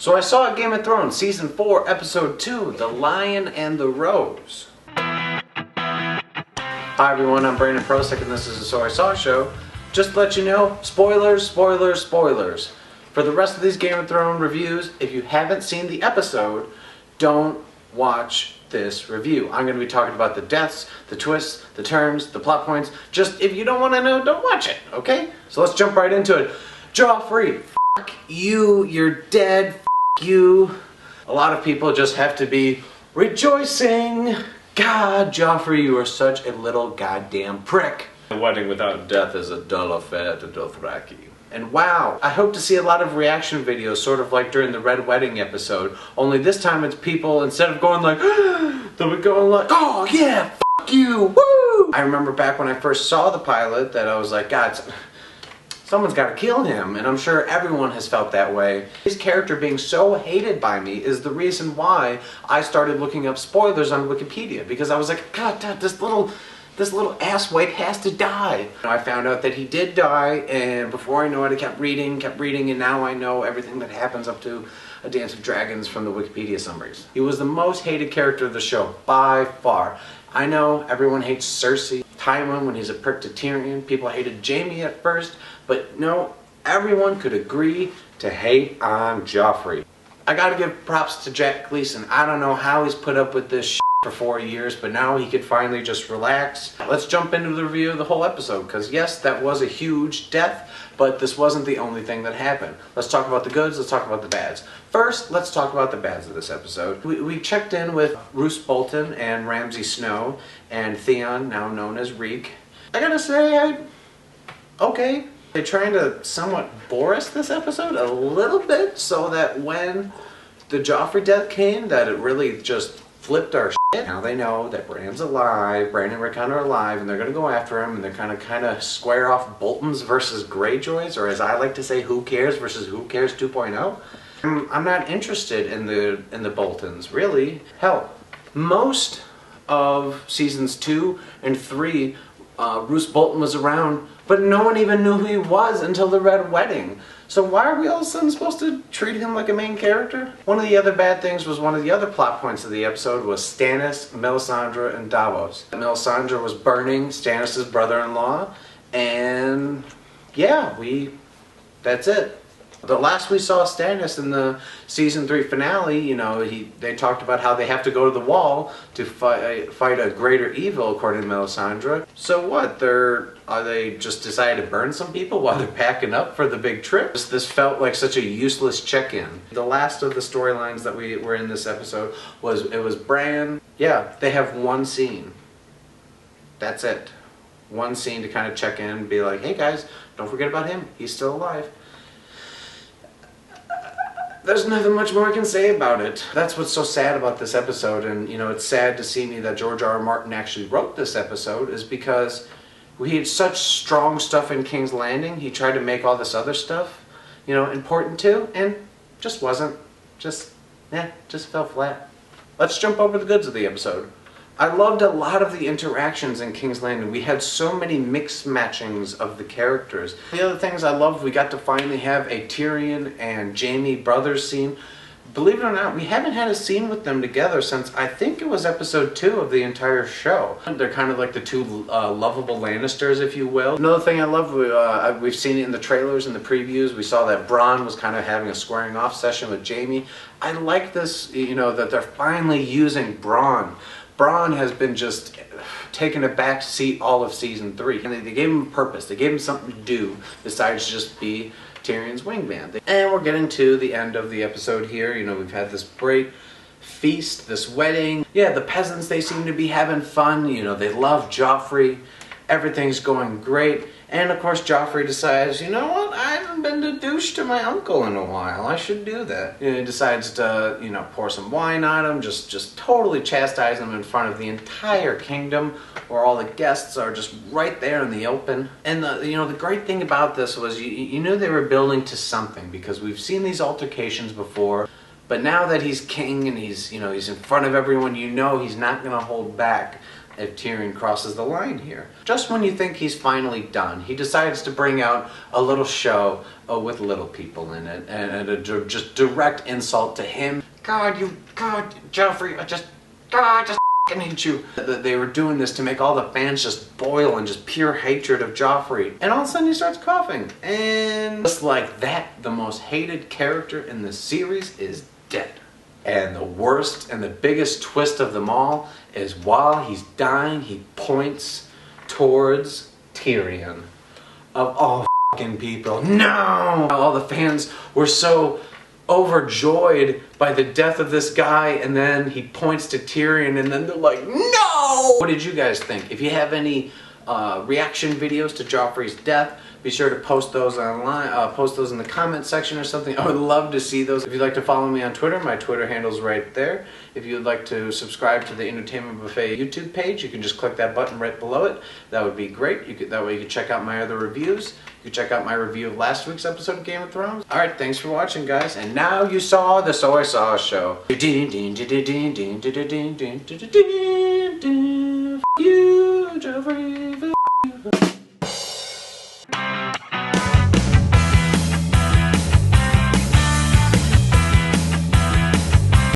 So I saw Game of Thrones Season 4, Episode 2, The Lion and the Rose. Hi everyone, I'm Brandon Prosek and this is the So I Saw Show. Just to let you know, spoilers, spoilers, spoilers. For the rest of these Game of Thrones reviews, if you haven't seen the episode, don't watch this review. I'm going to be talking about the deaths, the twists, the turns, the plot points. Just if you don't want to know, don't watch it, okay? So let's jump right into it. Joffrey, f*** you, you're dead, f*** you. A lot of people just have to be rejoicing. God, Joffrey, you are such a little goddamn prick. A wedding without death is a dull affair to Dothraki. And wow, I hope to see a lot of reaction videos, sort of like during the Red Wedding episode, only this time it's people, instead of going like, they'll be going like, oh yeah, f*** you, woo! I remember back when I first saw the pilot that I was like, God, someone's got to kill him, and I'm sure everyone has felt that way. His character being so hated by me is the reason why I started looking up spoilers on Wikipedia, because I was like, God, this little asswipe has to die. I found out that he did die, and before I know it, I kept reading, and now I know everything that happens up to A Dance of Dragons from the Wikipedia summaries. He was the most hated character of the show, by far. I know everyone hates Cersei, Tywin when he's a prick to Tyrion, people hated Jaime at first, but no, everyone could agree to hate on Joffrey. I gotta give props to Jack Gleeson. I don't know how he's put up with this shit for 4 years, but now he could finally just relax. Let's jump into the review of the whole episode, because yes, that was a huge death, but this wasn't the only thing that happened. Let's talk about the goods, let's talk about the bads. First, let's talk about the bads of this episode. We checked in with Roose Bolton and Ramsay Snow and Theon, now known as Reek. I gotta say, okay. They're trying to somewhat bore us this episode a little bit, so that when the Joffrey death came, that it really just flipped our shit. Now they know that Bran's alive, Bran and Rickon are alive, and they're gonna go after him, and they're kind of square off Boltons versus Greyjoys, or as I like to say, Who Cares versus Who Cares 2.0. I'm not interested in the Boltons, really. Hell, most of seasons 2 and 3, Roose Bolton was around, but no one even knew who he was until the Red Wedding. So why are we all of a sudden supposed to treat him like a main character? One of the other bad things was one of the other plot points of the episode was Stannis, Melisandre, and Davos. Melisandre was burning Stannis' brother-in-law, and yeah, that's it. The last we saw Stannis in the season 3 finale, you know, they talked about how they have to go to the wall to fight a greater evil, according to Melisandre. So what? Are they just decided to burn some people while they're packing up for the big trip? This felt like such a useless check-in. The last of the storylines that were in this episode was Bran. Yeah, they have one scene. That's it. One scene to kind of check in and be like, hey guys, don't forget about him. He's still alive. There's nothing much more I can say about it. That's what's so sad about this episode, and you know, it's sad to see me that George R. R. Martin actually wrote this episode, is because we had such strong stuff in King's Landing. He tried to make all this other stuff, you know, important too, and just wasn't. Just fell flat. Let's jump over the goods of the episode. I loved a lot of the interactions in King's Landing. We had so many mixed matchings of the characters. The other things I loved, we got to finally have a Tyrion and Jaime brothers scene. Believe it or not, we haven't had a scene with them together since I think it was episode 2 of the entire show. They're kind of like the two lovable Lannisters, if you will. Another thing I love, we've seen it in the trailers and the previews. We saw that Bronn was kind of having a squaring off session with Jaime. I like this, you know, that they're finally using Bronn. Bronn has been just taking a back seat all of season 3. And they gave him a purpose. They gave him something to do besides just be Tyrion's wingman. And we're getting to the end of the episode here. You know, we've had this great feast, this wedding. Yeah, the peasants, they seem to be having fun. You know, they love Joffrey. Everything's going great. And of course Joffrey decides, you know what, I haven't been to douche to my uncle in a while. I should do that. You know, he decides to, you know, pour some wine on him, just totally chastise him in front of the entire kingdom, where all the guests are just right there in the open. And you know, the great thing about this was you knew they were building to something, because we've seen these altercations before. But now that he's king and he's in front of everyone, you know he's not going to hold back. if Tyrion crosses the line here. Just when you think he's finally done, he decides to bring out a little show with little people in it, and a just direct insult to him. God, Joffrey, I just fucking hate you. They were doing this to make all the fans just boil in just pure hatred of Joffrey. And all of a sudden he starts coughing. And just like that, the most hated character in the series is dead. And the worst and the biggest twist of them all is while he's dying, he points towards Tyrion. Of all fucking people. No! All the fans were so overjoyed by the death of this guy, and then he points to Tyrion, and then they're like, no! What did you guys think? If you have any reaction videos to Joffrey's death, be sure to post those online, post those in the comment section or something. I would love to see those. If you'd like to follow me on Twitter, my Twitter handle's right there. If you'd like to subscribe to the Entertainment Buffet YouTube page, you can just click that button right below it. That would be great. That way you can check out my other reviews. You can check out my review of last week's episode of Game of Thrones. Alright, thanks for watching, guys. And now you saw the Soy Sauce Show. You, Joffrey.